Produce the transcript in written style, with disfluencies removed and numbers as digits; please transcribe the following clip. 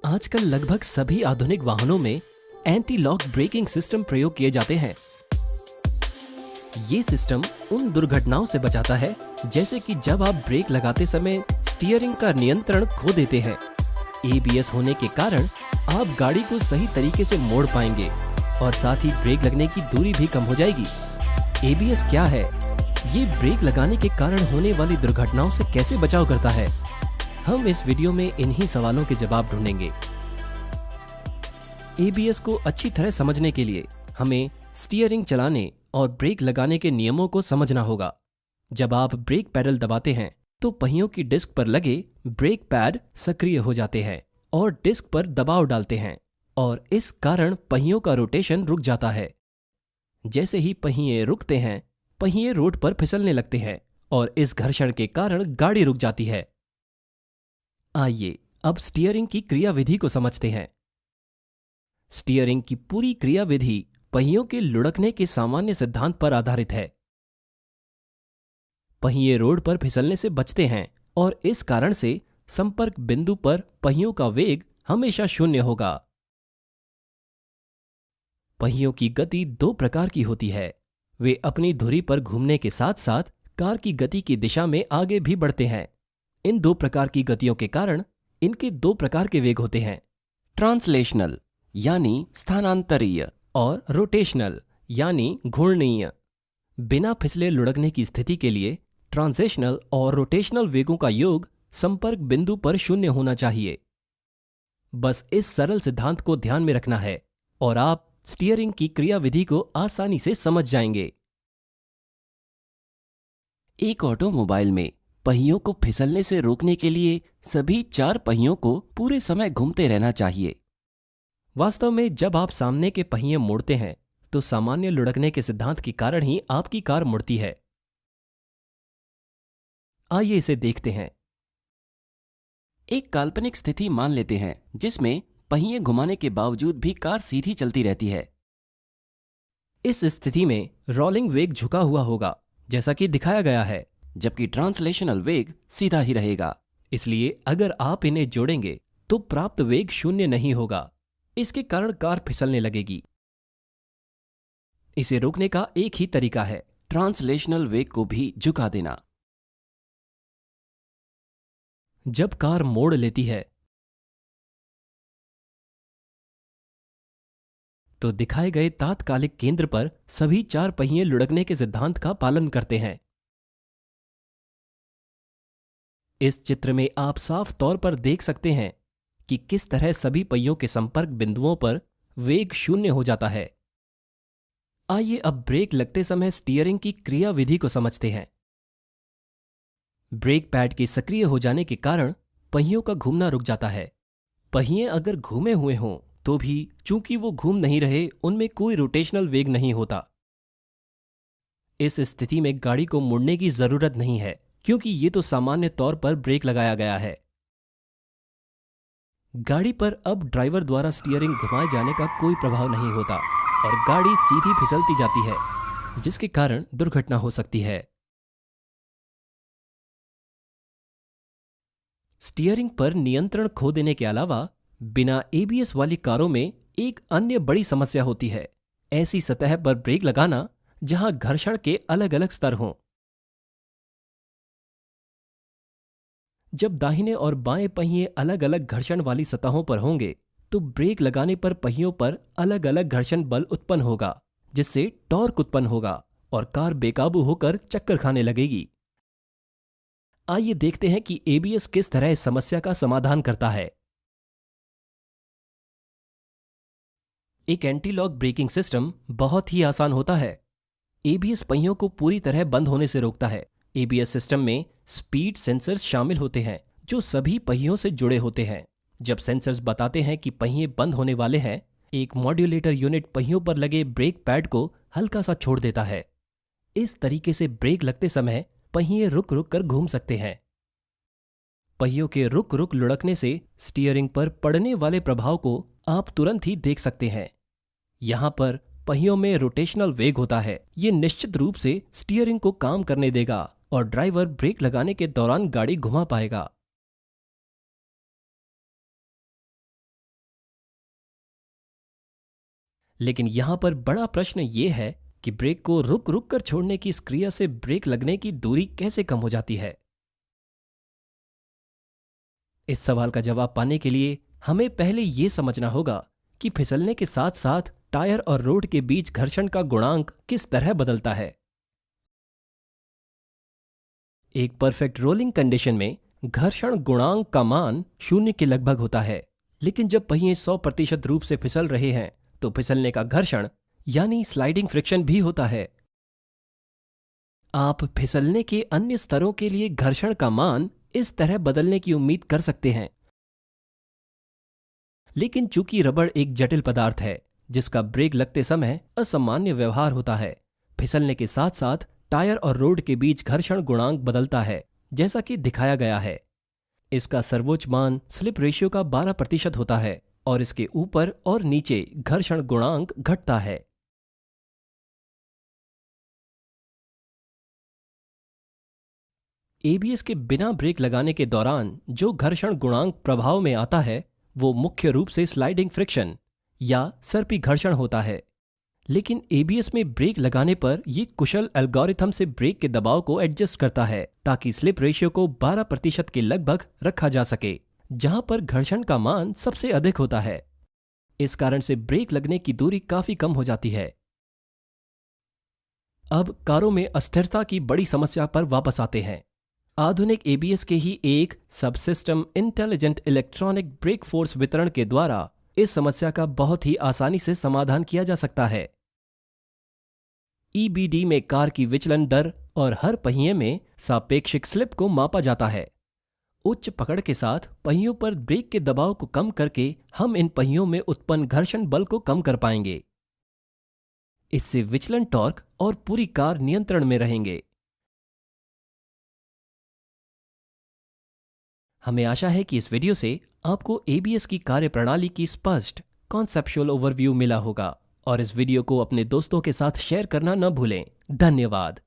आजकल लगभग सभी आधुनिक वाहनों में एंटी लॉक ब्रेकिंग सिस्टम प्रयोग किए जाते हैं। ये सिस्टम उन दुर्घटनाओं से बचाता है जैसे कि जब आप ब्रेक लगाते समय स्टीयरिंग का नियंत्रण खो देते हैं। एबीएस होने के कारण आप गाड़ी को सही तरीके से मोड़ पाएंगे और साथ ही ब्रेक लगने की दूरी भी कम हो जाएगी। एबीएस क्या है? ये ब्रेक लगाने के कारण होने वाली दुर्घटनाओं से कैसे बचाव करता है? हम इस वीडियो में इन्हीं सवालों के जवाब ढूंढेंगे। एबीएस को अच्छी तरह समझने के लिए हमें स्टीयरिंग चलाने और ब्रेक लगाने के नियमों को समझना होगा। जब आप ब्रेक पैडल दबाते हैं तो पहियों की डिस्क पर लगे ब्रेक पैड सक्रिय हो जाते हैं और डिस्क पर दबाव डालते हैं और इस कारण पहियों का रोटेशन रुक जाता है। जैसे ही पहिए रुकते हैं, पहिए रोड पर फिसलने लगते हैं और इस घर्षण के कारण गाड़ी रुक जाती है। आइए अब स्टीयरिंग की क्रियाविधि को समझते हैं। स्टीयरिंग की पूरी क्रियाविधि पहियों के लुढ़कने के सामान्य सिद्धांत पर आधारित है। पहिए रोड पर फिसलने से बचते हैं और इस कारण से संपर्क बिंदु पर पहियों का वेग हमेशा 0 होगा। पहियों की गति 2 प्रकार की होती है। वे अपनी धुरी पर घूमने के साथ साथ कार की गति की दिशा में आगे भी बढ़ते हैं। इन 2 प्रकार की गतियों के कारण इनके 2 प्रकार के वेग होते हैं, ट्रांसलेशनल यानी स्थानांतरीय और रोटेशनल यानी घूर्णीय। बिना फिसले लुढ़कने की स्थिति के लिए ट्रांजिशनल और रोटेशनल वेगों का योग संपर्क बिंदु पर 0 होना चाहिए। बस इस सरल सिद्धांत को ध्यान में रखना है और आप स्टीयरिंग की क्रियाविधि को आसानी से समझ जाएंगे। एक ऑटोमोबाइल में पहियों को फिसलने से रोकने के लिए सभी 4 पहियों को पूरे समय घूमते रहना चाहिए। वास्तव में जब आप सामने के पहिए मोड़ते हैं तो सामान्य लुढ़कने के सिद्धांत के कारण ही आपकी कार मुड़ती है। आइए इसे देखते हैं। एक काल्पनिक स्थिति मान लेते हैं जिसमें पहिए घुमाने के बावजूद भी कार सीधी चलती रहती है। इस स्थिति में रोलिंग वेग झुका हुआ होगा जैसा कि दिखाया गया है, जबकि ट्रांसलेशनल वेग सीधा ही रहेगा। इसलिए अगर आप इन्हें जोड़ेंगे तो प्राप्त वेग 0 नहीं होगा। इसके कारण कार फिसलने लगेगी। इसे रोकने का एक ही तरीका है, ट्रांसलेशनल वेग को भी झुका देना। जब कार मोड़ लेती है तो दिखाए गए तात्कालिक केंद्र पर सभी 4 पहिए लुढ़कने के सिद्धांत का पालन करते हैं। इस चित्र में आप साफ तौर पर देख सकते हैं कि किस तरह सभी पहियों के संपर्क बिंदुओं पर वेग 0 हो जाता है। आइए अब ब्रेक लगते समय स्टीयरिंग की क्रियाविधि को समझते हैं। ब्रेक पैड के सक्रिय हो जाने के कारण पहियों का घूमना रुक जाता है। पहिए अगर घूमे हुए हों तो भी चूंकि वो घूम नहीं रहे, उनमें कोई रोटेशनल वेग नहीं होता। इस स्थिति में गाड़ी को मुड़ने की जरूरत नहीं है क्योंकि ये तो सामान्य तौर पर ब्रेक लगाया गया है। गाड़ी पर अब ड्राइवर द्वारा स्टीयरिंग घुमाए जाने का कोई प्रभाव नहीं होता और गाड़ी सीधी फिसलती जाती है, जिसके कारण दुर्घटना हो सकती है। स्टीयरिंग पर नियंत्रण खो देने के अलावा बिना एबीएस वाली कारों में एक अन्य बड़ी समस्या होती है, ऐसी सतह पर ब्रेक लगाना जहां घर्षण के अलग अलग स्तर हों। जब दाहिने और बाएं पहिए अलग अलग घर्षण वाली सतहों पर होंगे तो ब्रेक लगाने पर पहियों पर अलग अलग घर्षण बल उत्पन्न होगा, जिससे टॉर्क उत्पन्न होगा और कार बेकाबू होकर चक्कर खाने लगेगी। आइए देखते हैं कि एबीएस किस तरह इस समस्या का समाधान करता है। एक एंटी लॉक ब्रेकिंग सिस्टम बहुत ही आसान होता है। एबीएस पहियों को पूरी तरह बंद होने से रोकता है। एबीएस सिस्टम में स्पीड सेंसर्स शामिल होते हैं जो सभी पहियों से जुड़े होते हैं। जब सेंसर्स बताते हैं कि पहिए बंद होने वाले हैं, एक मॉड्यूलेटर यूनिट पहियों पर लगे ब्रेक पैड को हल्का सा छोड़ देता है। इस तरीके से ब्रेक लगते समय पहिए रुक रुक कर घूम सकते हैं। पहियों के रुक रुक लुढ़कने से स्टीयरिंग पर पड़ने वाले प्रभाव को आप तुरंत ही देख सकते हैं। यहां पर पहियों में रोटेशनल वेग होता है। ये निश्चित रूप से स्टीयरिंग को काम करने देगा और ड्राइवर ब्रेक लगाने के दौरान गाड़ी घुमा पाएगा। लेकिन यहाँ पर बड़ा प्रश्न ये है कि ब्रेक को रुक रुक कर छोड़ने की इस क्रिया से ब्रेक लगने की दूरी कैसे कम हो जाती है। इस सवाल का जवाब पाने के लिए हमें पहले ये समझना होगा कि फिसलने के साथ साथ टायर और रोड के बीच घर्षण का गुणांक किस तरह बदलता है। एक परफेक्ट रोलिंग कंडीशन में घर्षण गुणांक का मान 0 के लगभग होता है, लेकिन जब पहिए 100% रूप से फिसल रहे हैं तो फिसलने का घर्षण यानी स्लाइडिंग फ्रिक्शन भी होता है। आप फिसलने के अन्य स्तरों के लिए घर्षण का मान इस तरह बदलने की उम्मीद कर सकते हैं, लेकिन चूंकि रबड़ एक जटिल पदार्थ है जिसका ब्रेक लगते समय असामान्य व्यवहार होता है, फिसलने के साथ साथ टायर और रोड के बीच घर्षण गुणांक बदलता है, जैसा कि दिखाया गया है। इसका सर्वोच्च मान स्लिप रेशियो का 12% होता है और इसके ऊपर और नीचे घर्षण गुणांक घटता है। एबीएस के बिना ब्रेक लगाने के दौरान जो घर्षण गुणांक प्रभाव में आता है वो मुख्य रूप से स्लाइडिंग फ्रिक्शन या सर्पी घर्षण होता है, लेकिन एबीएस में ब्रेक लगाने पर यह कुशल एल्गोरिथम से ब्रेक के दबाव को एडजस्ट करता है ताकि स्लिप रेशियो को 12% के लगभग रखा जा सके, जहां पर घर्षण का मान सबसे अधिक होता है। इस कारण से ब्रेक लगने की दूरी काफी कम हो जाती है। अब कारों में अस्थिरता की बड़ी समस्या पर वापस आते हैं। आधुनिक एबीएस के ही एक subsystem intelligent electronic brake force वितरण के द्वारा इस समस्या का बहुत ही आसानी से समाधान किया जा सकता है। ईबीडी में कार की विचलन दर और हर पहिए में सापेक्षिक स्लिप को मापा जाता है। उच्च पकड़ के साथ पहियों पर ब्रेक के दबाव को कम करके हम इन पहियों में उत्पन्न घर्षण बल को कम कर पाएंगे। इससे विचलन टॉर्क और पूरी कार नियंत्रण में रहेंगे। हमें आशा है कि इस वीडियो से आपको एबीएस की कार्यप्रणाली की स्पष्ट कॉन्सेप्चुअल ओवरव्यू मिला होगा और इस वीडियो को अपने दोस्तों के साथ शेयर करना न भूलें। धन्यवाद।